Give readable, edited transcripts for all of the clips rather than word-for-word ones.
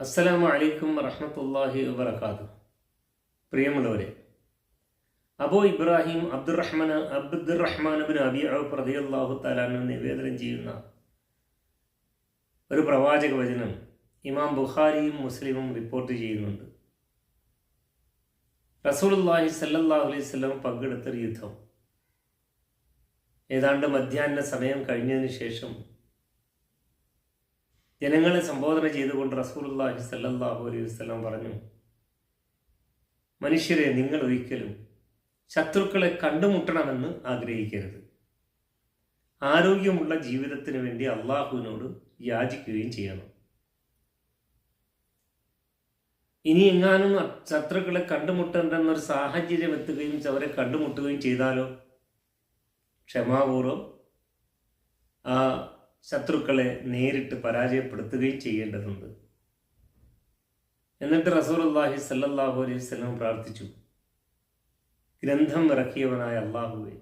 അസ്സലാമു അലൈക്കും വറഹ്മത്തുള്ളാഹി വബറകാതുഹു. പ്രിയമുള്ളവരെ, അബൂ ഇബ്രാഹിം അബ്ദുറഹ്മാൻ ബിൻ അബി ഔഫ് റളിയല്ലാഹു തആല അൻഹു നിവേദനം ചെയ്യുന്ന ഒരു പ്രവാചക വചനം ഇമാം ബുഖാരിയും മുസ്ലിമും റിപ്പോർട്ട് ചെയ്യുന്നുണ്ട്. റസൂലുള്ളാഹി സ്വല്ലല്ലാഹു അലൈഹി വസല്ലം പങ്കെടുത്തൊരു യുദ്ധം ഏതാണ്ട് മധ്യാഹ്ന സമയം കഴിഞ്ഞതിന് ശേഷം ജനങ്ങളെ സംബോധന ചെയ്തുകൊണ്ട് റസൂലുള്ളാഹി സ്വല്ലല്ലാഹു അലൈഹി വസല്ലം പറഞ്ഞു, മനുഷ്യരെ, നിങ്ങൾ ഒരിക്കലും ശത്രുക്കളെ കണ്ടുമുട്ടണമെന്ന് ആഗ്രഹിക്കരുത്. ആരോഗ്യമുള്ള ജീവിതത്തിന് വേണ്ടി അള്ളാഹുവിനോട് യാചിക്കുകയും ചെയ്യണം. ഇനി എങ്ങാനും ശത്രുക്കളെ കണ്ടുമുട്ടേണ്ടെന്നൊരു സാഹചര്യം എത്തുകയും അവരെ കണ്ടുമുട്ടുകയും ചെയ്താലോ, ക്ഷമാപൂർവം ആ ശത്രുക്കളെ നേരിട്ട് പരാജയപ്പെടുത്തുകയും ചെയ്യേണ്ടതുണ്ട്. എന്നിട്ട് റസൂലുള്ളാഹി സ്വല്ലല്ലാഹു അലൈഹി വസല്ലം പ്രാർത്ഥിച്ചു, ഗ്രന്ഥം ഇറക്കിയവനായ അല്ലാഹുവേ,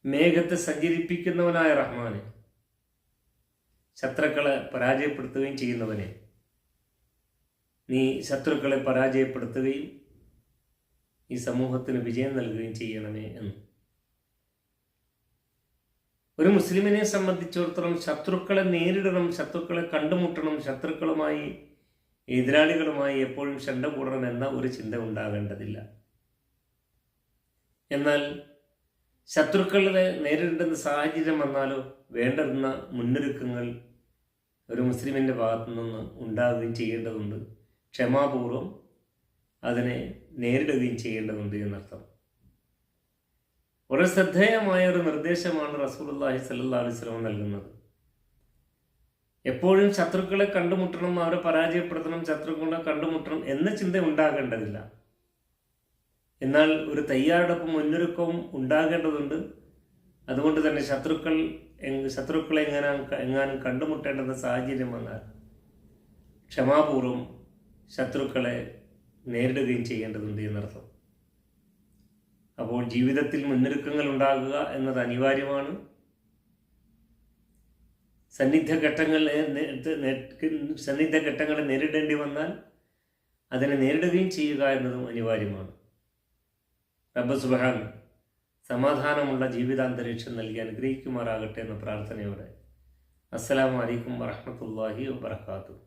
മേഘത്തെ സഞ്ചരിപ്പിക്കുന്നവനായ റഹ്മാനെ, ശത്രുക്കളെ പരാജയപ്പെടുത്തുകയും ചെയ്യുന്നവനെ, നീ ശത്രുക്കളെ പരാജയപ്പെടുത്തുകയും ഈ സമൂഹത്തിന് വിജയം നൽകുകയും ചെയ്യണമേ എന്ന്. ഒരു മുസ്ലിമിനെ സംബന്ധിച്ചിടത്തോളം ശത്രുക്കളെ നേരിടണം, ശത്രുക്കളെ കണ്ടുമുട്ടണം, ശത്രുക്കളുമായി എതിരാളികളുമായി എപ്പോഴും ശണ്ട കൂടണം എന്ന ഒരു ചിന്ത ഉണ്ടാകേണ്ടതില്ല. എന്നാൽ ശത്രുക്കളെ നേരിടേണ്ടുന്ന സാഹചര്യം വന്നാലോ വേണ്ടുന്ന മുന്നൊരുക്കങ്ങൾ ഒരു മുസ്ലിമിൻ്റെ ഭാഗത്തു നിന്ന് ഉണ്ടാവുകയും ചെയ്യേണ്ടതുണ്ട്. ക്ഷമാപൂർവം അതിനെ നേരിടുകയും ചെയ്യേണ്ടതുണ്ട് എന്നർത്ഥം. വളരെ ശ്രദ്ധേയമായ ഒരു നിർദ്ദേശമാണ് റസൂലുള്ളാഹി സ്വല്ലല്ലാഹു അലൈഹി വസല്ലം നൽകുന്നത്. എപ്പോഴും ശത്രുക്കളെ കണ്ടുമുട്ടണം, അവരെ പരാജയപ്പെടുത്തണം, ശത്രുക്കളെ കണ്ടുമുട്ടണം എന്ന ചിന്ത ഉണ്ടാകേണ്ടതില്ല. എന്നാൽ ഒരു തയ്യാറെടുപ്പും മുന്നൊരുക്കവും ഉണ്ടാകേണ്ടതുണ്ട്. അതുകൊണ്ട് തന്നെ ശത്രുക്കളെ എങ്ങാനും കണ്ടുമുട്ടേണ്ടുന്ന സാഹചര്യം വന്നാൽ ക്ഷമാപൂർവം ശത്രുക്കളെ നേരിടുകയും ചെയ്യേണ്ടതുണ്ട് എന്നർത്ഥം. അപ്പോൾ ജീവിതത്തിൽ മുന്നൊരുക്കങ്ങൾ ഉണ്ടാകുക എന്നത് അനിവാര്യമാണ്. സന്നിഗ്ധ ഘട്ടങ്ങളെ നേരിടേണ്ടി വന്നാൽ അതിനെ നേരിടുകയും ചെയ്യുക എന്നതും അനിവാര്യമാണ്. റബ്ബ് സുബ്ഹാൻ സമാധാനമുള്ള ജീവിതാന്തരീക്ഷം നൽകി അനുഗ്രഹിക്കുമാറാകട്ടെ എന്ന പ്രാർത്ഥനയോടെ അസ്സലാമു അലൈക്കും വറഹ്മത്തുള്ളാഹി വബറകാതുഹു.